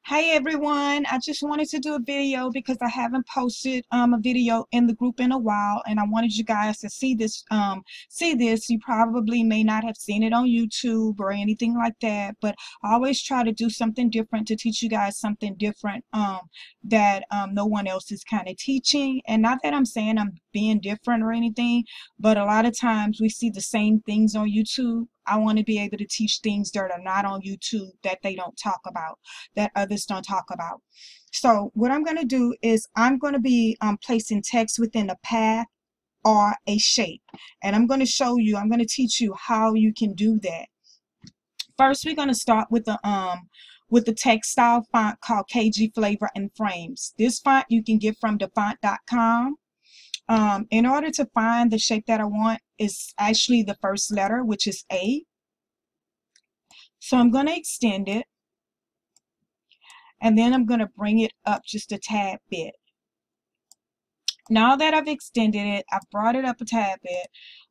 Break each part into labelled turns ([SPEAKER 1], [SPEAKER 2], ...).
[SPEAKER 1] Hey everyone, I just wanted to do a video because I haven't posted a video in the group in a while, and I wanted you guys to see this. You probably may not have seen it on YouTube or anything like that, but I always try to do something different to teach you guys something different that no one else is kind of teaching. And not that I'm saying I'm being different or anything, but a lot of times we see the same things on YouTube. I want to be able to teach things that are not on YouTube that they don't talk about, that others don't talk about. So what I'm going to do is I'm going to be placing text within a path or a shape, and I'm going to show you, I'm going to teach you how you can do that. First, we're going to start with the text style font called KG Flavor and Frames. This font you can get from thefont.com. In order to find the shape that I want, is actually the first letter, which is A. So I'm going to extend it, and then I'm going to bring it up just a tad bit. Now that I've extended it, I've brought it up a tad bit,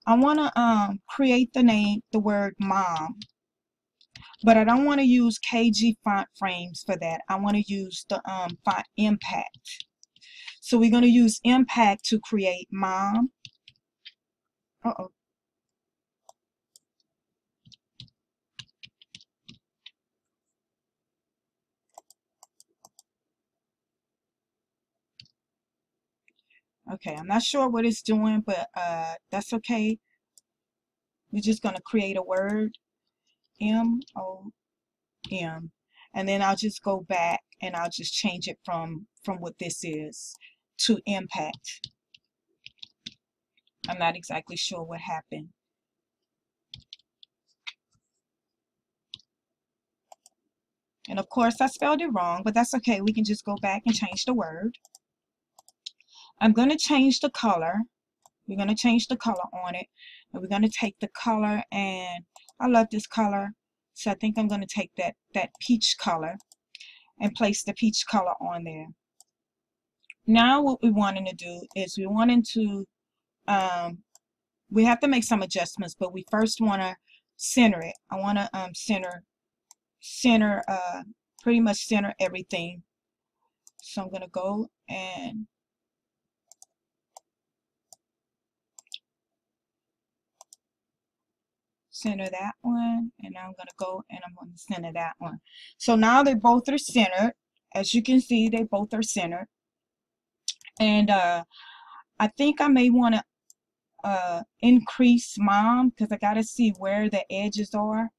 [SPEAKER 1] I want to create the word mom, but I don't want to use KG font frames for that. I want to use the font impact. So we're going to use impact to create mom. Okay, I'm not sure what it's doing, but that's okay. We're just going to create a word, M-O-M, and then I'll just go back and I'll just change it from what this is to impact. I'm not exactly sure what happened. And of course I spelled it wrong, but that's okay. We can just go back and change the word. I'm going to change the color. We're going to change the color on it. And we're going to take the color, and I love this color, so I think I'm going to take that peach color and place the peach color on there. Now what we wanting to do is we have to make some adjustments, but we first want to center it. I want to pretty much center everything. So I'm going to go and center that one, and now I'm going to go and I'm going to center that one. So now they both are centered. As you can see, they both are centered. And I think I may want to increase mom, because I got to see where the edges are.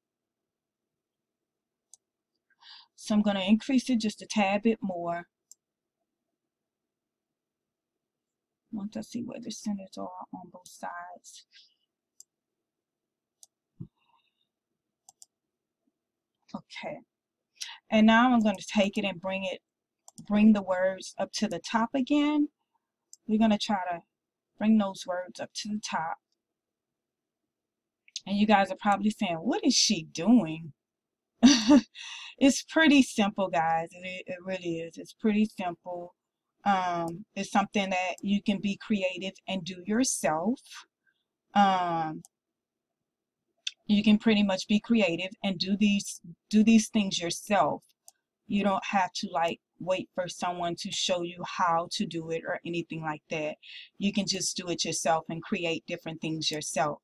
[SPEAKER 1] So I'm going to increase it just a tad bit more once I see where the centers are on both sides. Okay, and now I'm going to take it and bring the words up to the top again. We're going to try to bring those words up to the top. And you guys are probably saying, what is she doing? It's pretty simple, guys. It really is. It's pretty simple. It's something that you can be creative and do yourself. You can pretty much be creative and do these things yourself. You don't have to like wait for someone to show you how to do it or anything like that. You can just do it yourself and create different things yourself.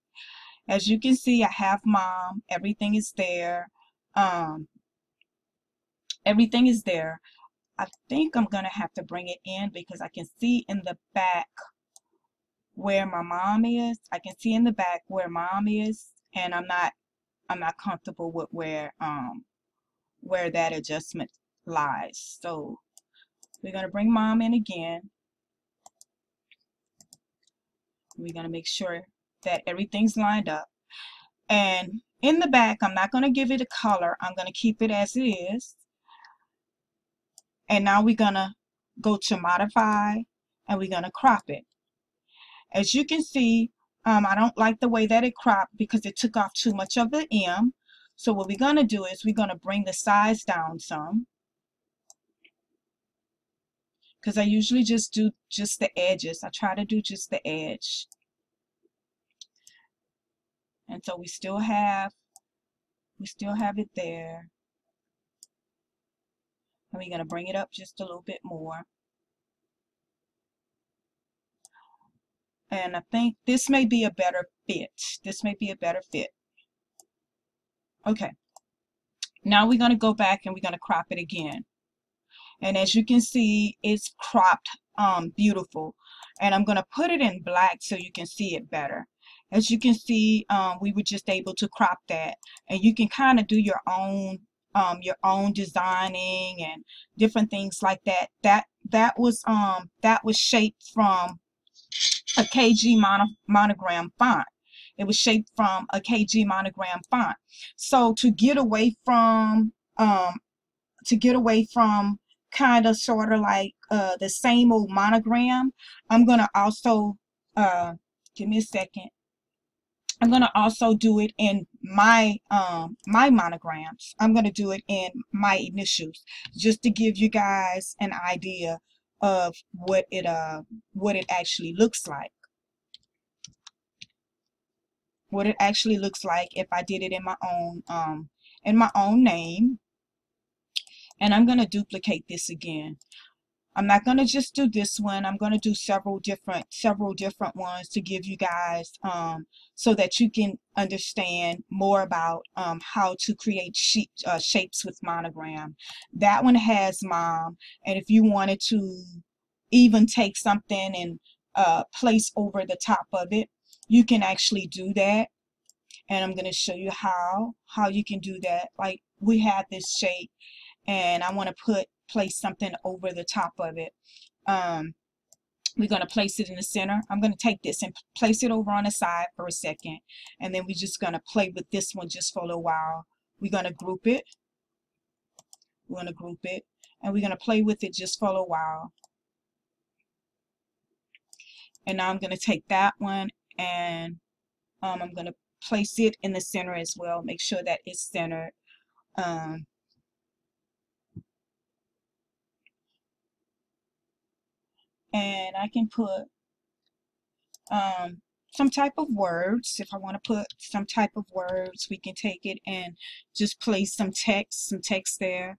[SPEAKER 1] As you can see, I have mom. Everything is there. Everything is there. I think I'm gonna have to bring it in because I can see in the back where my mom is. I can see in the back where mom is, and I'm not comfortable with where that adjustment lies. So we're gonna bring mom in again. We're gonna make sure that everything's lined up. And in the back, I'm not gonna give it a color. I'm gonna keep it as it is. And now we're gonna go to modify, and we're gonna crop it. As you can see, I don't like the way that it cropped because it took off too much of the M. So what we're going to do is we're going to bring the size down some, because I usually just do just the edges. I try to do just the edge. And so we still have it there. And we're going to bring it up just a little bit more. And I think this may be a better fit. This may be a better fit. Okay. Now we're going to go back and we're going to crop it again. And as you can see, it's cropped beautiful. And I'm going to put it in black so you can see it better. As you can see, we were just able to crop that. And you can kind of do your own designing and different things like that. That was shaped from a KG monogram font. It was shaped from a KG monogram font. So to get away from kind of sort of like the same old monogram, I'm gonna also give me a second. I'm gonna also do it in my my monograms. I'm gonna do it in my initials, just to give you guys an idea of what it actually looks like. What it actually looks like if I did it in my own name. And I'm gonna duplicate this again. I'm not going to just do this one. I'm going to do several different ones to give you guys so that you can understand more about how to create shapes with monogram. That one has mom, and if you wanted to even take something and place over the top of it, you can actually do that. And I'm going to show you how you can do that. Like we have this shape, and I want to place something over the top of it. We're going to place it in the center. I'm going to take this and place it over on the side for a second, and then we're just going to play with this one just for a little while. We're going to group it. We're going to group it, and we're going to play with it just for a little while. And now I'm going to take that one, and I'm going to place it in the center as well. Make sure that it's centered. And I can put some type of words. If I want to put some type of words, we can take it and just place some text there.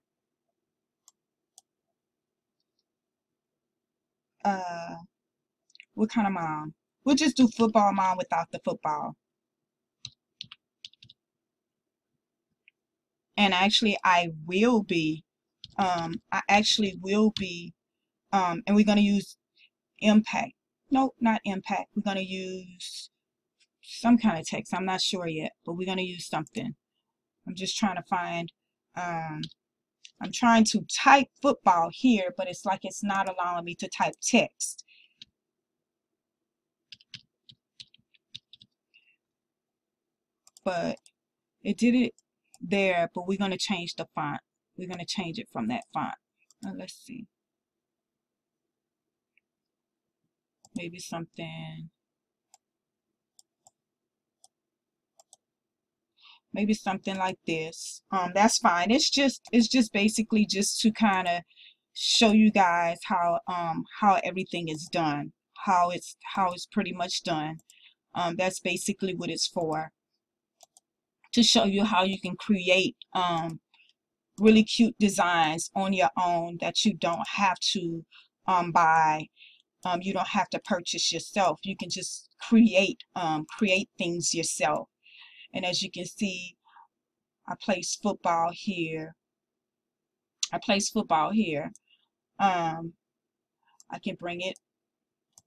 [SPEAKER 1] What kind of mom? We'll just do football mom without the football. And actually I will be and we're going to use impact. Nope, not impact. We're going to use some kind of text. I'm not sure yet, but we're going to use something. I'm just trying to find, I'm trying to type football here, but it's like it's not allowing me to type text. But it did it there, but we're going to change the font. We're going to change it from that font. Let's see. Maybe something like this. That's fine. It's just basically just to kind of show you guys how everything is done, how it's pretty much done. That's basically what it's for, to show you how you can create really cute designs on your own that you don't have to buy. You don't have to purchase yourself. You can just create things yourself. And as you can see, I place football here. I can bring it.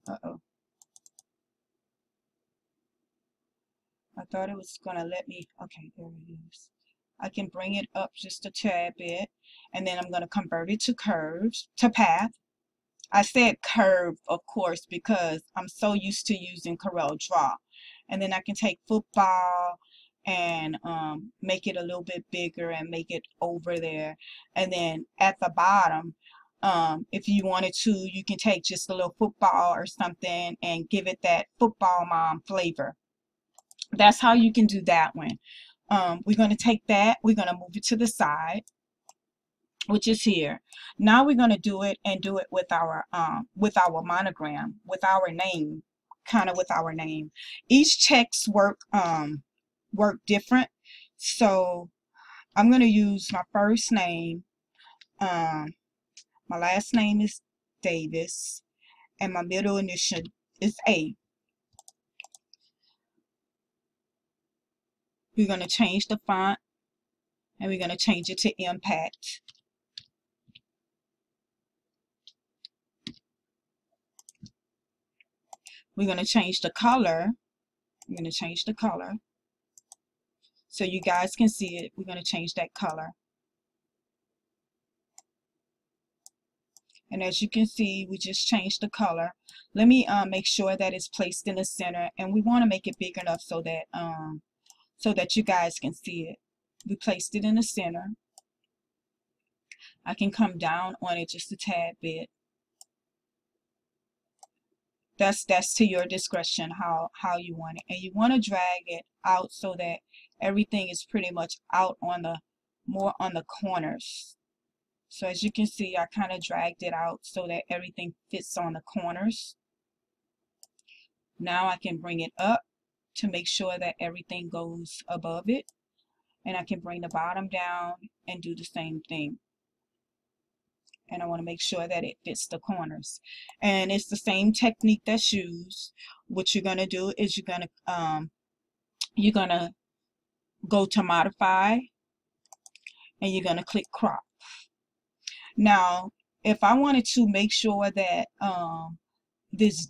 [SPEAKER 1] I thought it was gonna let me. Okay, there it is. I can bring it up just a tad bit, and then I'm gonna convert it to curves, to path. I said curve, of course, because I'm so used to using Corel Draw. And then I can take football and make it a little bit bigger and make it over there. And then at the bottom, if you wanted to, you can take just a little football or something and give it that football mom flavor. That's how you can do that one. We're going to take that, we're going to move it to the side, which is here. Now we're going to do it with our monogram, with our name, kind of with our name. Each text work different. So I'm going to use my first name. My last name is Davis, and my middle initial is A. We're going to change the font, and we're going to change it to Impact. We're going to change the color. I'm going to change the color so you guys can see it. We're going to change that color. And as you can see, we just changed the color. Let me make sure that it's placed in the center, and we want to make it big enough so that you guys can see it. We placed it in the center. I can come down on it just a tad bit. That's to your discretion how you want it, and you want to drag it out so that everything is pretty much out on the more on the corners. So as you can see, I kind of dragged it out so that everything fits on the corners. Now I can bring it up to make sure that everything goes above it, and I can bring the bottom down and do the same thing. And I want to make sure that it fits the corners, and it's the same technique that's used. What you're going to do is you're going to go to modify, and you're going to click crop. Now if I wanted to make sure that this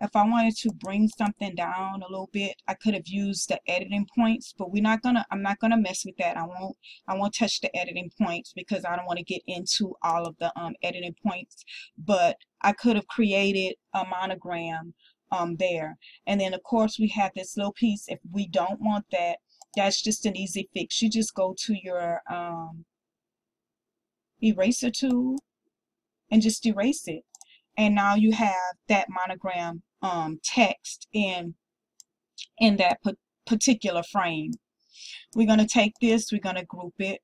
[SPEAKER 1] if I wanted to bring something down a little bit, I could have used the editing points, but I'm not gonna mess with that. I won't touch the editing points because I don't want to get into all of the editing points. But I could have created a monogram there. And then of course we have this little piece. If we don't want that, that's just an easy fix. You just go to your eraser tool and just erase it. And now you have that monogram text in that particular frame. We're going to take this, we're going to group it,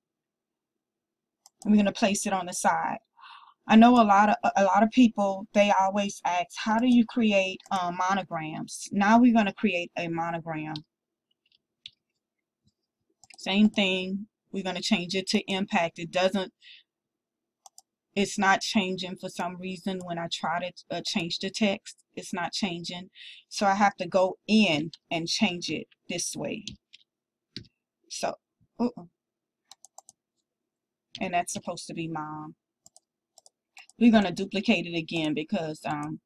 [SPEAKER 1] and we're going to place it on the side. I know a lot of people, they always ask, how do you create monograms? Now we're going to create a monogram. Same thing. We're going to change it to Impact. It's not changing for some reason. When I try to change the text, it's not changing. So I have to go in and change it this way. So, and that's supposed to be mom. We're going to duplicate it again because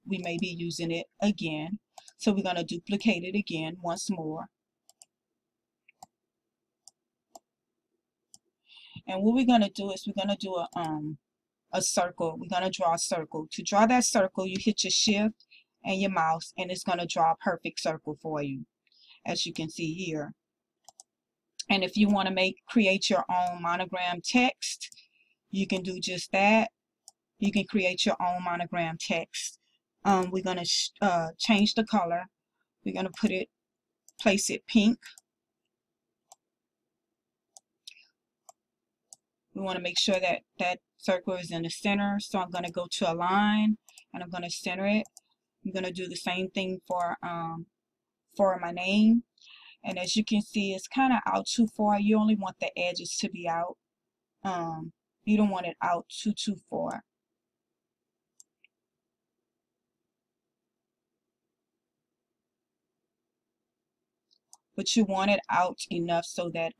[SPEAKER 1] we may be using it again. So we're going to duplicate it again once more. And what we're going to do is we're going to do a circle. We're going to draw a circle. To draw that circle, you hit your shift and your mouse, and it's going to draw a perfect circle for you, as you can see here. And if you want to create your own monogram text, you can do just that. You can create your own monogram text. We're going to change the color. We're going to place it pink. We want to make sure that that circle is in the center. So I'm going to go to Align, and I'm going to center it. I'm going to do the same thing for my name. And as you can see, it's kind of out too far. You only want the edges to be out. You don't want it out too far. But you want it out enough so that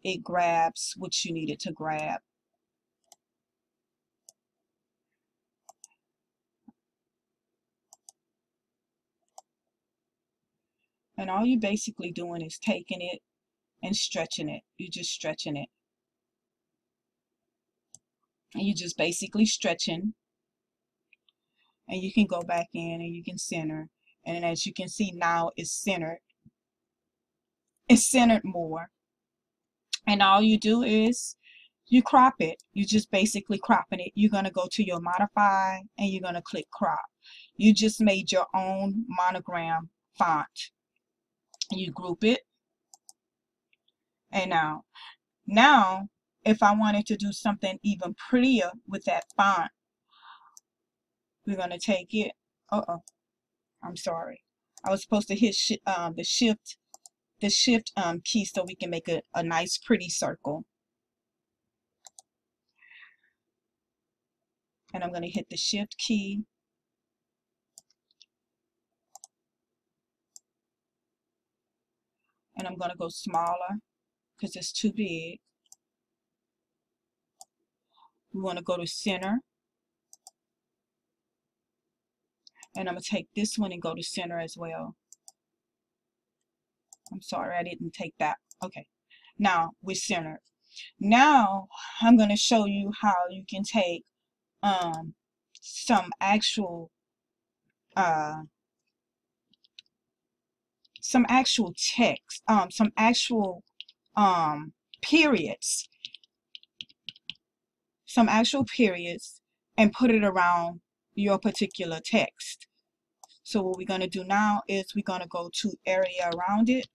[SPEAKER 1] it grabs what you need it to grab. And all you're basically doing is taking it and stretching it. You're just stretching it. And you're just basically stretching. And you can go back in and you can center. And as you can see now, it's centered. It's centered more. And all you do is you crop it. You're just basically cropping it. You're going to go to your modify and you're going to click crop. You just made your own monogram font. You group it. And now if I wanted to do something even prettier with that font, we're going to take it. I'm sorry. I was supposed to hit the shift key so we can make a nice pretty circle. and I'm going to hit the shift key, and I'm going to go smaller because it's too big. We want to go to center, and I'm going to take this one and go to center as well. I'm sorry, I didn't take that. Okay, now we're centered. Now I'm going to show you how you can take some actual text, some actual periods, and put it around your particular text. So what we're going to do now is we're going to go to area around it.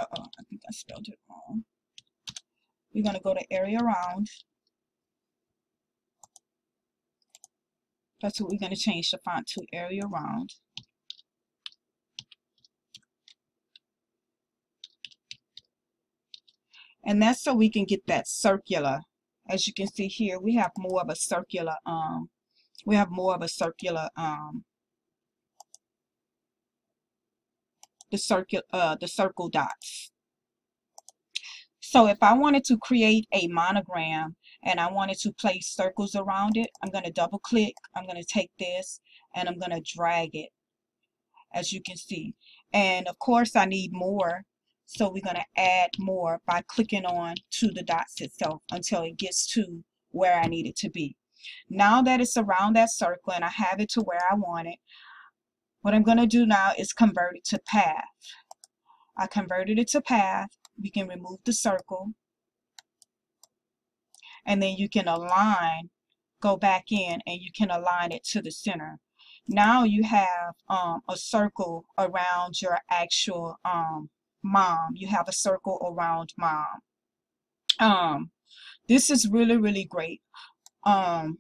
[SPEAKER 1] I think I spelled it wrong. We're going to go to area around. That's what we're going to change the font to, area around. And that's so we can get that circular. As you can see here, we have more of a circular, the circle dots. So if I wanted to create a monogram and I wanted to place circles around it, I'm going to double click, I'm going to take this and I'm going to drag it, as you can see. And of course I need more, so we're going to add more by clicking on to the dots itself until it gets to where I need it to be. Now that it's around that circle and I have it to where I want it, what I'm going to do now is convert it to path. I converted it to path. We can remove the circle, and then you can align, go back in, and you can align it to the center. Now you have a circle around your actual mom. You have a circle around mom. This is really, really great. A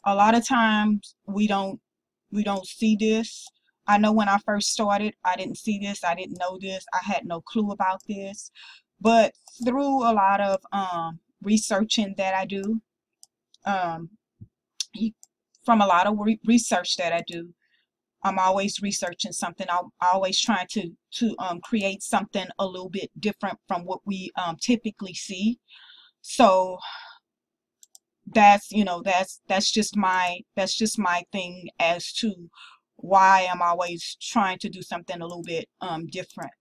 [SPEAKER 1] lot of times we don't see this. I know when I first started, I didn't see this, I didn't know this, I had no clue about this. But through a lot of researching that I do, from a lot of research that I do, I'm always researching something. I'm always trying to create something a little bit different from what we typically see. So that's just my thing as to why I'm always trying to do something a little bit different.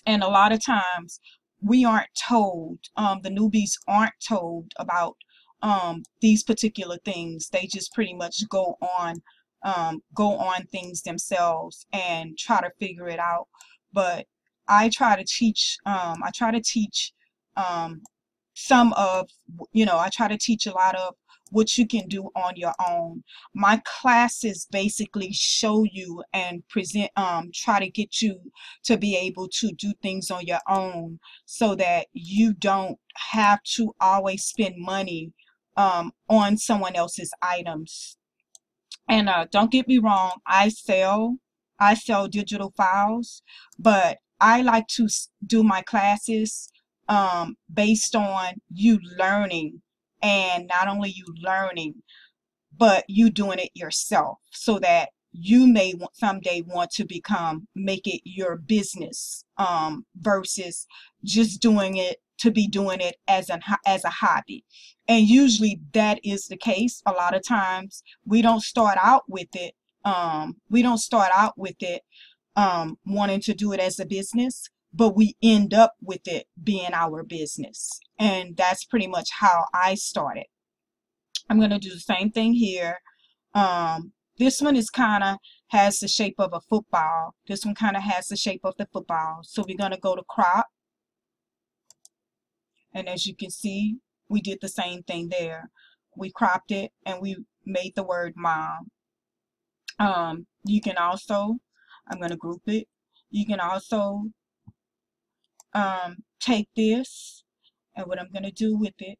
[SPEAKER 1] And a lot of times we aren't told, the newbies aren't told about these particular things. They just pretty much go on things themselves and try to figure it out. But I try to teach some of, I try to teach a lot of what you can do on your own. My classes basically show you and present, try to get you to be able to do things on your own so that you don't have to always spend money on someone else's items. And don't get me wrong, I sell digital files, but I like to do my classes based on you learning, and not only you learning, but you doing it yourself, so that you may someday want to make it your business, versus just doing it to be doing it as a hobby. And usually that is the case. A lot of times we don't start out with it wanting to do it as a business, but we end up with it being our business. And that's pretty much how I started. I'm going to do the same thing here. This one is has the shape of a football. This one kind of has the shape of the football. So we're going to go to crop. And as you can see, we did the same thing there. We cropped it and we made the word mom. You can also, I'm going to group it. You can also take this, and what I'm going to do with it,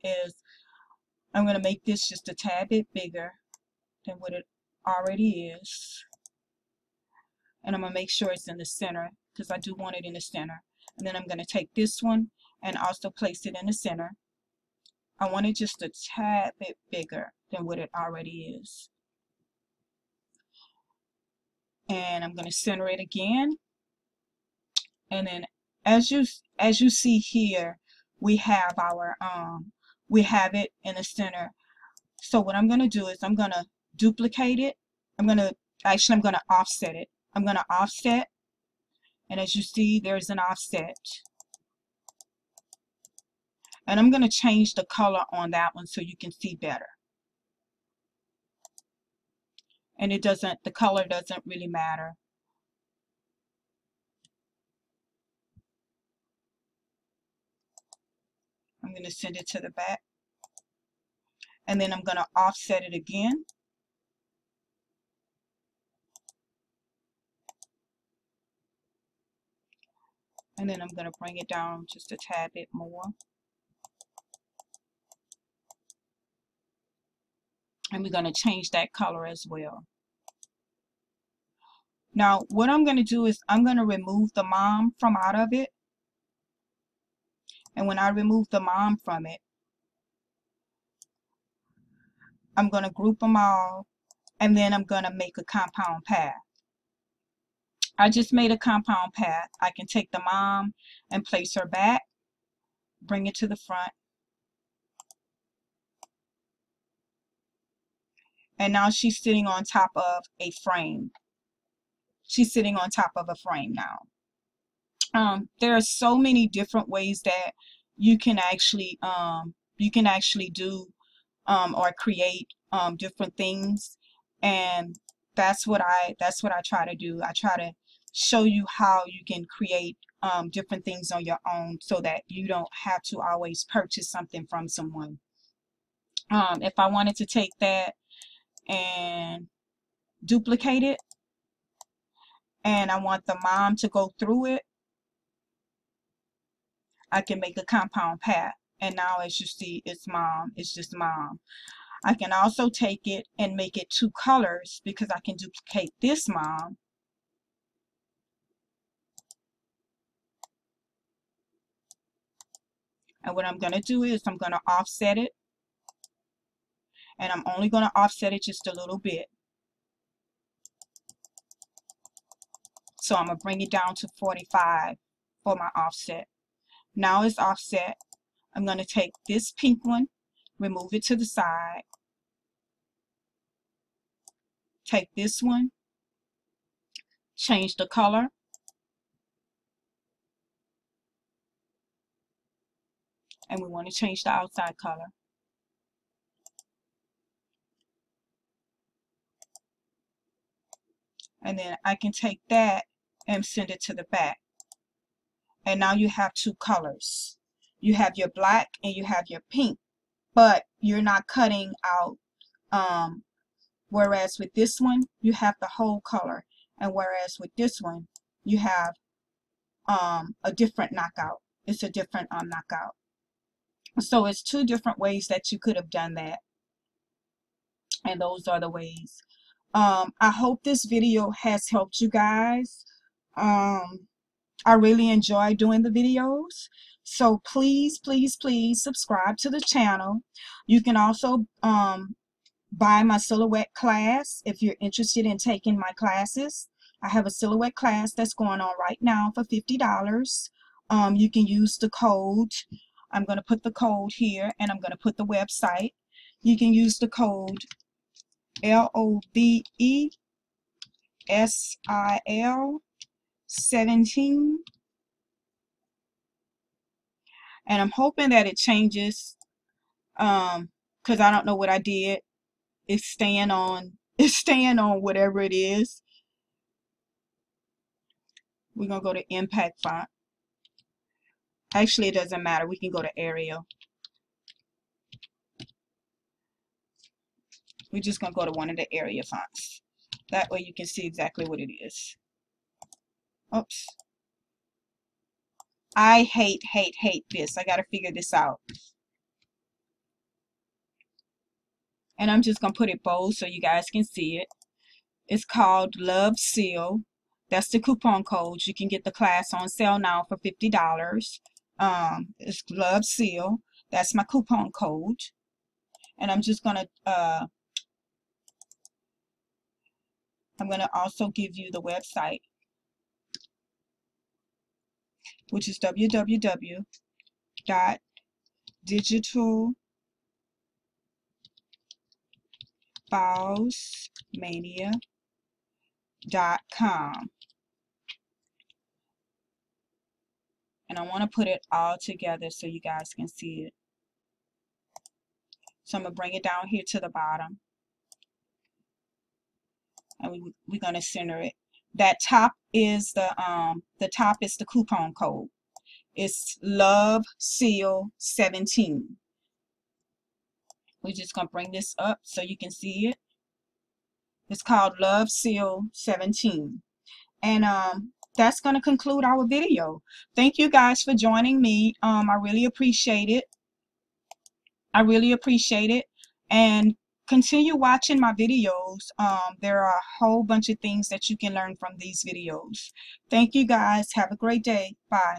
[SPEAKER 1] is I'm going to make this just a tad bit bigger, than what it already is. And I'm going to make sure it's in the center because I do want it in the center. And then I'm going to take this one and also place it in the center. I want it just a tad bit bigger than what it already is. And I'm going to center it again. And then as you see here, we have our we have it in the center. So what I'm going to do is I'm going to duplicate it. I'm going to offset it. I'm going to offset, and as you see, there's an offset. And I'm going to change the color on that one so you can see better. And the color doesn't really matter. I'm going to send it to the back. And then I'm going to offset it again. And then I'm going to bring it down just a tad bit more. And we're going to change that color as well. Now, what I'm going to do is I'm going to remove the mom from out of it. And when I remove the mom from it, I'm going to group them all, and then I'm going to make a compound path. I just made a compound path. I can take the mom and place her back, bring it to the front. And now she's sitting on top of a frame. She's sitting on top of a frame now. There are so many different ways that you can actually do or create different things, and that's what I try to do. I try to show you how you can create different things on your own so that you don't have to always purchase something from someone. If I wanted to take that and duplicate it, and I want the mom to go through it, I can make a compound path. And now as you see, it's mom, it's just mom. I can also take it and make it two colors because I can duplicate this mom. And what I'm going to do is I'm going to offset it. And I'm only going to offset it just a little bit. So I'm going to bring it down to 45 for my offset. Now it's offset. I'm going to take this pink one, remove it to the side. Take this one, change the color. And we want to change the outside color. And then I can take that and send it to the back. And now you have two colors. You have your black and you have your pink, but you're not cutting out, whereas with this one, you have the whole color. And whereas with this one, you have a different knockout. It's a different knockout. So it's two different ways that you could have done that. And those are the ways. I hope this video has helped you guys. I really enjoy doing the videos. So please, please, please subscribe to the channel. You can also buy my silhouette class if you're interested in taking my classes. I have a silhouette class that's going on right now for $50. You can use the code. I'm going to put the code here, and I'm going to put the website. You can use the code LOVESIL 17, and I'm hoping that it changes because I don't know what I did. It's staying on whatever it is. We're gonna go to impact font. Actually, it doesn't matter, we can go to Arial. We're just gonna go to one of the Arial fonts. That way you can see exactly what it is. Oops. I hate this. I gotta figure this out. and I'm just gonna put it bold so you guys can see it. It's called Love Seal. That's the coupon code. You can get the class on sale now for $50. It's Love Seal. That's my coupon code. And I'm just gonna I'm gonna also give you the website, which is www.digitalfilesmania.com. And I want to put it all together so you guys can see it. So I'm going to bring it down here to the bottom. And we're going to center it. That top is the top is the coupon code. It's Love Seal 17. We're just going to bring this up so you can see it. It's called Love Seal 17. And that's going to conclude our video. Thank you guys for joining me. I really appreciate it. I really appreciate it. And continue watching my videos. There are a whole bunch of things that you can learn from these videos. Thank you guys. Have a great day. Bye.